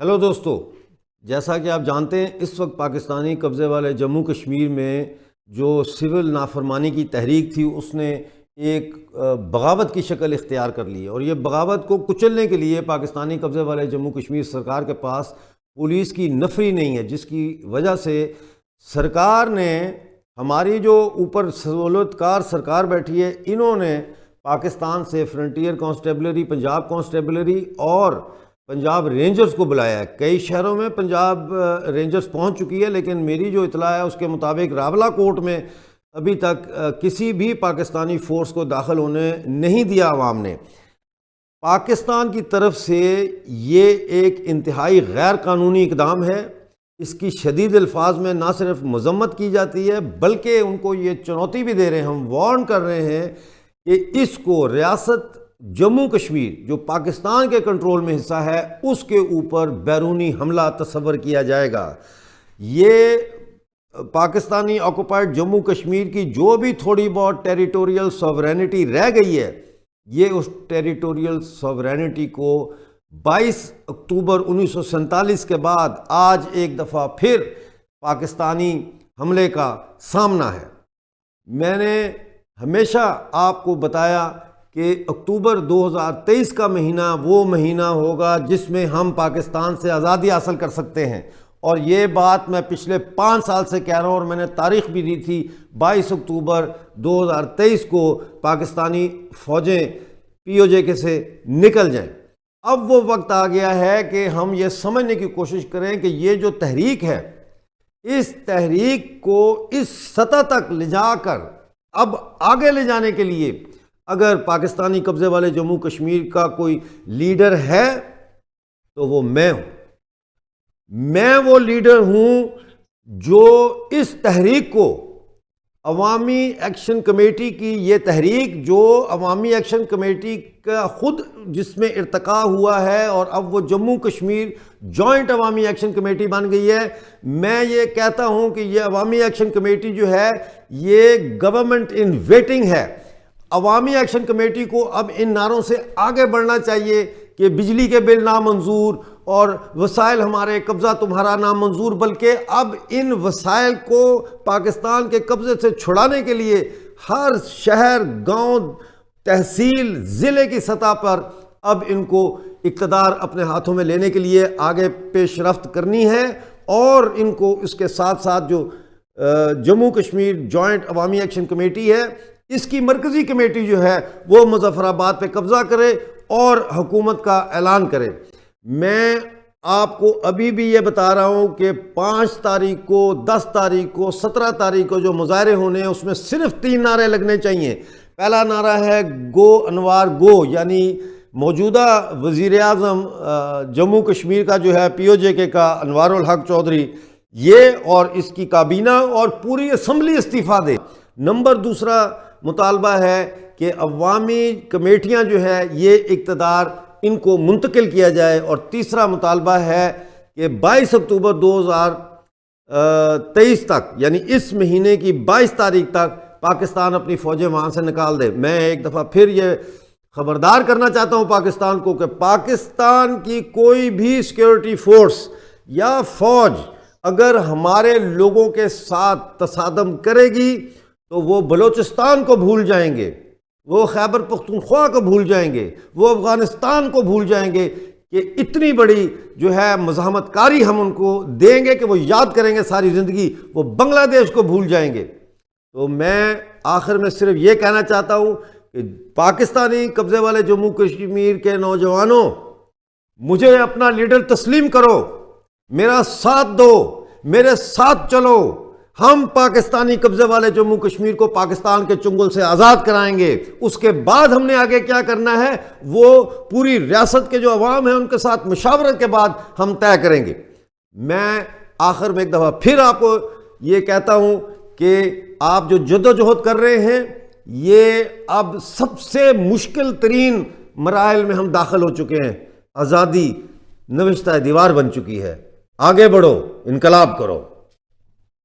Hello दोस्तों, जैसा कि आप जानते हैं इस वक्त पाकिस्तानी कब्ज़े वाले जम्मू कश्मीर में जो सिविल नाफरमानी की तहरीक थी उसने एक बगावत की शक्ल इख्तियार कर ली है। और ये बगावत को कुचलने के लिए पाकिस्तानी कब्ज़े वाले जम्मू कश्मीर सरकार के पास पुलिस की नफरी नहीं है, जिसकी वजह से सरकार ने हमारी जो ऊपर सहूलतकार सरकार बैठी है, इन्होंने पाकिस्तान से फ्रंटियर कांस्टेबलरी, पंजाब कांस्टेबलरी और पंजाब रेंजर्स को बुलाया है। कई शहरों में पंजाब रेंजर्स पहुंच चुकी है, लेकिन मेरी जो इतला है उसके मुताबिक रावला कोर्ट में अभी तक किसी भी पाकिस्तानी फ़ोर्स को दाखिल होने नहीं दिया अवाम ने। पाकिस्तान की तरफ से ये एक इंतहाई गैर कानूनी इकदाम है। इसकी शदीद अल्फाज में ना सिर्फ मजम्मत की जाती है बल्कि उनको ये चुनौती भी दे रहे हैं, हम वार्न कर रहे हैं कि इसको रियासत जम्मू कश्मीर जो पाकिस्तान के कंट्रोल में हिस्सा है उसके ऊपर बैरूनी हमला तस्वर किया जाएगा। ये पाकिस्तानी ऑक्युपाइड जम्मू कश्मीर की जो भी थोड़ी बहुत टेरिटोरियल सॉवरेनिटी रह गई है, ये उस टेरिटोरियल सॉवरेनिटी को 22 अक्टूबर 1947 के बाद आज एक दफ़ा फिर पाकिस्तानी हमले का सामना है। मैंने हमेशा आपको बताया कि अक्टूबर 2023 का महीना वो महीना होगा जिसमें हम पाकिस्तान से आज़ादी हासिल कर सकते हैं। और ये बात मैं पिछले 5 साल से कह रहा हूँ और मैंने तारीख भी दी थी, 22 अक्टूबर 2023 को पाकिस्तानी फ़ौजें POJ के से निकल जाएं। अब वो वक्त आ गया है कि हम ये समझने की कोशिश करें कि ये जो तहरीक है, इस तहरीक को इस सतह तक ले जाकर अब आगे ले जाने के लिए अगर पाकिस्तानी कब्ज़े वाले जम्मू कश्मीर का कोई लीडर है तो वो मैं हूँ। मैं वो लीडर हूँ जो इस तहरीक को अवामी एक्शन कमेटी की, ये तहरीक जो अवामी एक्शन कमेटी का खुद जिसमें इर्तका हुआ है और अब वो जम्मू कश्मीर जॉइंट अवामी एक्शन कमेटी बन गई है। मैं ये कहता हूँ कि ये अवामी एक्शन कमेटी जो है ये गवर्नमेंट इन वेटिंग है। अवामी एक्शन कमेटी को अब इन नारों से आगे बढ़ना चाहिए कि बिजली के बिल नामंजूर और वसाइल हमारे, कब्ज़ा तुम्हारा नामंजूर, बल्कि अब इन वसाइल को पाकिस्तान के कब्ज़े से छुड़ाने के लिए हर शहर, गांव, तहसील, ज़िले की सतह पर अब इनको इक़्तिदार अपने हाथों में लेने के लिए आगे पेशरफ्त करनी है। और इनको इसके साथ साथ जो जम्मू कश्मीर जॉइंट अवामी एक्शन कमेटी है, इसकी मरकज़ी कमेटी जो है वो मुज़फ़्फ़राबाद पे कब्ज़ा करे और हुकूमत का ऐलान करे। मैं आपको अभी भी ये बता रहा हूँ कि 5 तारीख को, 10 तारीख को, 17 तारीख को जो मुज़ाहरे होने हैं उसमें सिर्फ 3 नारे लगने चाहिए। पहला नारा है गो अनवार गो, यानी मौजूदा वज़ीर आज़म जम्मू कश्मीर का जो है POJ के का अनवारुल हक चौधरी, ये और इसकी काबीना और पूरी असम्बली इस्तीफ़ा दे। नंबर दूसरा मुतालबा है कि अवामी कमेटियां जो है ये इक़्तिदार इनको मुंतकिल किया जाए। और तीसरा मुतालबा है कि 22 अक्टूबर 2023 तक, यानी इस महीने की 22 तारीख तक पाकिस्तान अपनी फ़ौजें वहाँ से निकाल दे। मैं एक दफ़ा फिर ये ख़बरदार करना चाहता हूँ पाकिस्तान को कि पाकिस्तान की कोई भी सिक्योरिटी फोर्स या फ़ौज अगर हमारे लोगों के साथ तसादम करेगी तो वो बलूचिस्तान को भूल जाएंगे, वो खैबर पख्तूनख्वा को भूल जाएंगे, वो अफ़गानिस्तान को भूल जाएंगे कि इतनी बड़ी जो है मज़ाहमतकारी हम उनको देंगे कि वो याद करेंगे सारी ज़िंदगी, वो बांग्लादेश को भूल जाएंगे। तो मैं आखिर में सिर्फ ये कहना चाहता हूँ कि पाकिस्तानी कब्ज़े वाले जम्मू कश्मीर के नौजवानों, मुझे अपना लीडर तस्लीम करो, मेरा साथ दो, मेरे साथ चलो। हम पाकिस्तानी कब्ज़े वाले जम्मू कश्मीर को पाकिस्तान के चुंगल से आज़ाद कराएंगे। उसके बाद हमने आगे क्या करना है वो पूरी रियासत के जो अवाम है उनके साथ मुशावरत के बाद हम तय करेंगे। मैं आखिर में एक दफ़ा फिर आपको ये कहता हूँ कि आप जो जद्दोजहद कर रहे हैं, ये अब सबसे मुश्किल तरीन मराइल में हम दाखिल हो चुके हैं। आज़ादी नविश्ता दीवार बन चुकी है। आगे बढ़ो, इनकलाब करो।